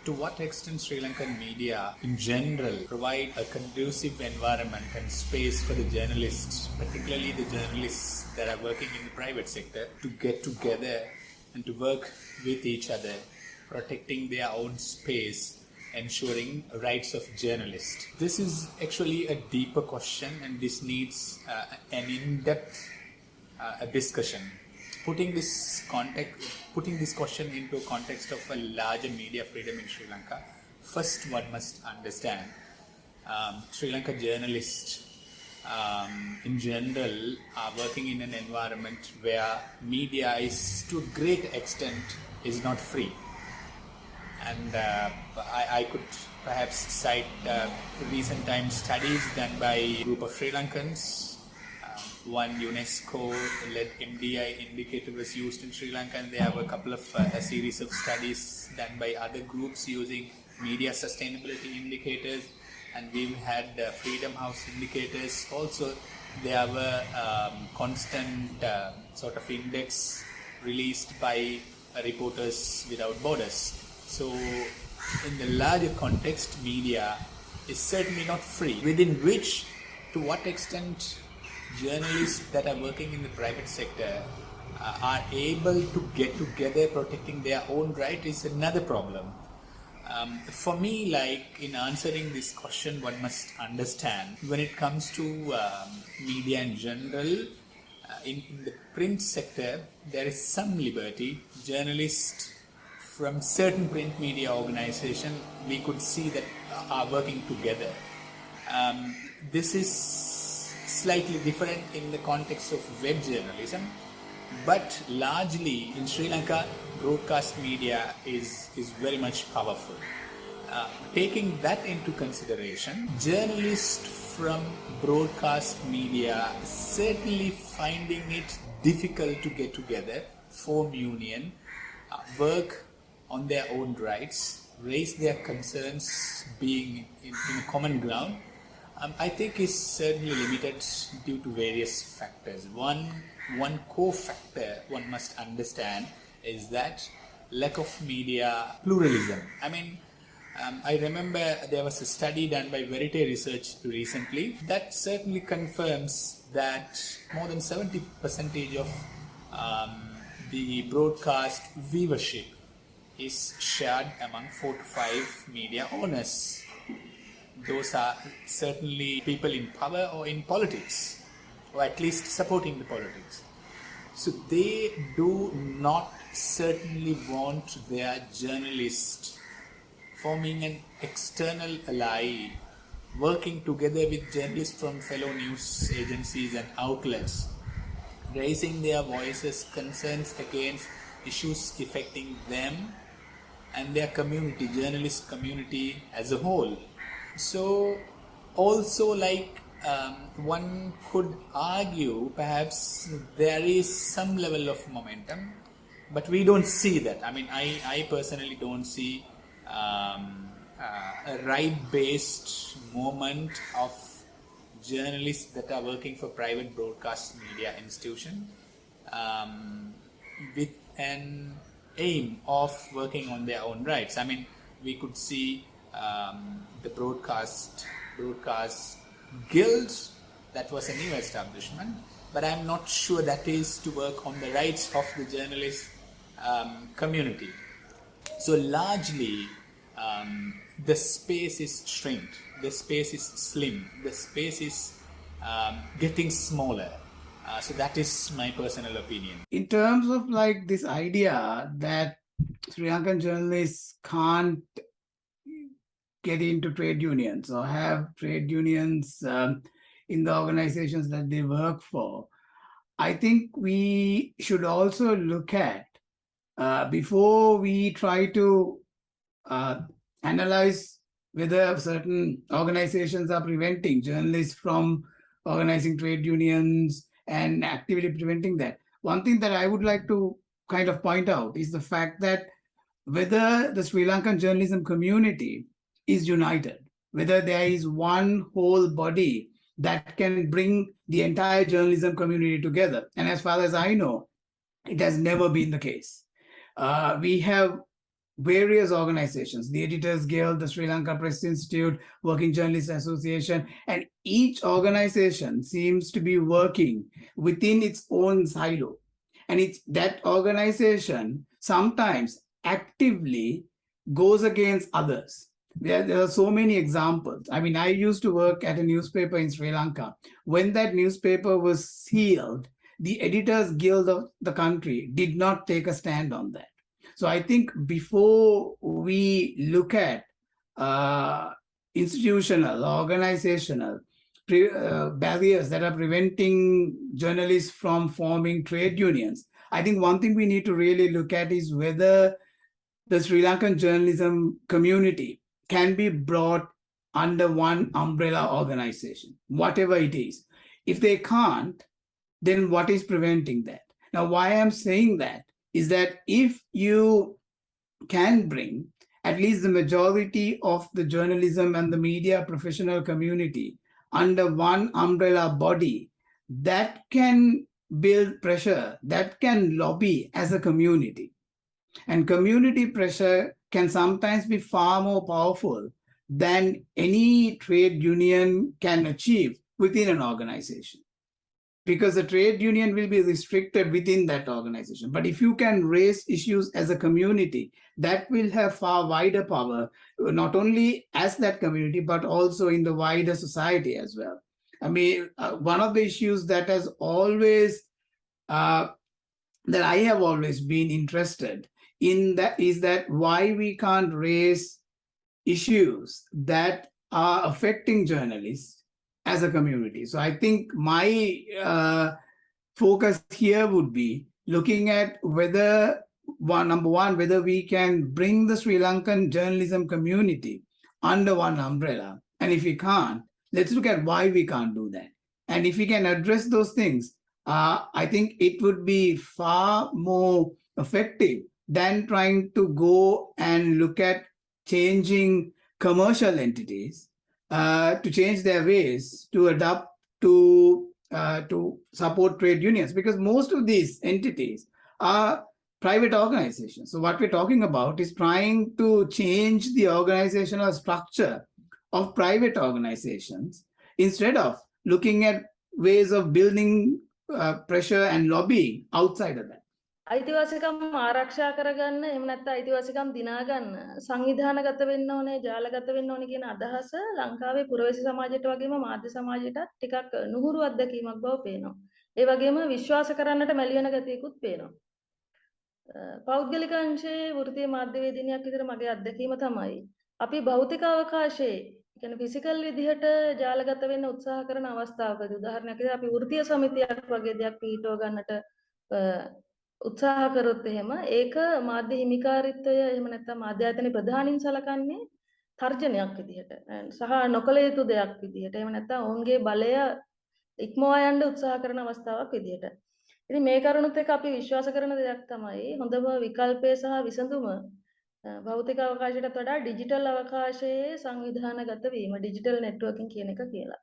to what extent Sri Lankan media in general provide a conducive environment and space for the journalists, particularly the journalists that are working in the private sector, to get together and to work with each other, protecting their own space, ensuring rights of journalists. This is actually a deeper question, and this needs an in-depth discussion. Putting this question into a context of a larger media freedom in Sri Lanka, first one must understand Sri Lanka journalists in general are working in an environment where media is to a great extent is not free. And I could perhaps cite recent time studies done by a group of Sri Lankans. One UNESCO-led MDI indicator was used in Sri Lanka, and they have a series of studies done by other groups using media sustainability indicators, and we've had Freedom House indicators. Also, they have a constant sort of index released by Reporters Without Borders. So, in the larger context, media is certainly not free, within which, to what extent journalists that are working in the private sector are able to get together protecting their own right is another problem. For me, like in answering this question, one must understand when it comes to media in general, in the print sector, there is some liberty. Journalists from certain print media organization, we could see that are working together. This is slightly different in the context of web journalism, but largely in Sri Lanka, broadcast media is very much powerful. Taking that into consideration, journalists from broadcast media certainly finding it difficult to get together, form union, work on their own rights, raise their concerns being in a common ground, I think is certainly limited due to various factors. One core factor one must understand is that lack of media pluralism. I mean, I remember there was a study done by Verite Research recently that certainly confirms that more than 70% of the broadcast viewership is shared among 4 to 5 media owners. Those are certainly people in power or in politics, or at least supporting the politics. So they do not certainly want their journalists forming an external ally, working together with journalists from fellow news agencies and outlets, raising their voices, concerns against issues affecting them and their community, journalist community as a whole. So also, like one could argue perhaps there is some level of momentum, but we don't see that. I mean, I personally don't see a right-based movement of journalists that are working for private broadcast media institution with an aim of working on their own rights. I mean, we could see the broadcast guild, that was a new establishment, but I'm not sure that is to work on the rights of the journalist community. So largely the space is shrinked, the space is slim, the space is getting smaller. So that is my personal opinion. In terms of like this idea that Sri Lankan journalists can't get into trade unions or have trade unions in the organizations that they work for, I think we should also look at, before we try to analyze whether certain organizations are preventing journalists from organizing trade unions and actively preventing that. One thing that I would like to kind of point out is the fact that whether the Sri Lankan journalism community is united, whether there is one whole body that can bring the entire journalism community together. And as far as I know, it has never been the case. We have various organizations, the Editors Guild, the Sri Lanka Press Institute, Working Journalists Association, and each organization seems to be working within its own silo. And it's that organization sometimes actively goes against others. There are so many examples. I mean, I used to work at a newspaper in Sri Lanka. When that newspaper was sealed, the Editors Guild of the country did not take a stand on that. So I think before we look at institutional, organizational barriers that are preventing journalists from forming trade unions, I think one thing we need to really look at is whether the Sri Lankan journalism community can be brought under one umbrella organization, whatever it is. If they can't, then what is preventing that? Now, why I'm saying that is that if you can bring at least the majority of the journalism and the media professional community under one umbrella body, that can build pressure, that can lobby as a community. And community pressure can sometimes be far more powerful than any trade union can achieve within an organization, because the trade union will be restricted within that organization. But if you can raise issues as a community, that will have far wider power, not only as that community, but also in the wider society as well. I mean, one of the issues that has always, that I have always been interested in that is that why we can't raise issues that are affecting journalists as a community. So I think my focus here would be looking at whether, number one, whether we can bring the Sri Lankan journalism community under one umbrella. And if we can't, let's look at why we can't do that. And if we can address those things, I think it would be far more effective than trying to go and look at changing commercial entities to change their ways to adapt to support trade unions, because most of these entities are private organizations. So what we're talking about is trying to change the organizational structure of private organizations instead of looking at ways of building pressure and lobbying outside of that. අයිතිවාසිකම් ආරක්ෂා කරගන්න එහෙම නැත්නම් අයිතිවාසිකම් දිනා ගන්න සංවිධානගත වෙන්න ඕනේ ජාලගත වෙන්න ඕනේ කියන අදහස ලංකාවේ පුරවැසි සමාජයට වගේම මාධ්‍ය සමාජයටත් ටිකක් නුහුරු අත්දැකීමක් බව පේනවා. ඒ වගේම විශ්වාස කරන්නට මැලි වෙන ගතියකුත් පේනවා. පෞද්ගලික අංශයේ වෘත්තීය මාධ්‍යවේදිනියක් විතර මගේ අත්දැකීම තමයි අපි භෞතික අවකාශයේ කියන්නේ ෆිසිකල් විදිහට ජාලගත වෙන්න උත්සාහ කරන අවස්ථාවකදී උදාහරණයක් විදිහට අපි වෘත්තීය සමිතියක් වගේ දෙයක් පිටව ගන්නට උත්සාහ කරොත් එහෙම ඒක මාධ්‍ය හිමිකාරීත්වය එහෙම නැත්නම් මාධ්‍ය ආයතනයේ ප්‍රධානීන් සලකන්නේ තර්ජනයක් විදිහට සහ නොකල යුතු දෙයක් විදිහට එහෙම නැත්නම් ඔවුන්ගේ බලය ඉක්මවා යන්න උත්සාහ කරන අවස්ථාවක් විදිහට. ඉතින් මේ කරුණුත් එක්ක අපි විශ්වාස කරන දෙයක් තමයි හොඳම විකල්පය සහ විසඳුම භෞතික අවකාශයටත් වඩා ඩිජිටල් අවකාශයේ සංවිධානගත වීම ඩිජිටල් නෙට්වර්කින් කියන එක කියලා.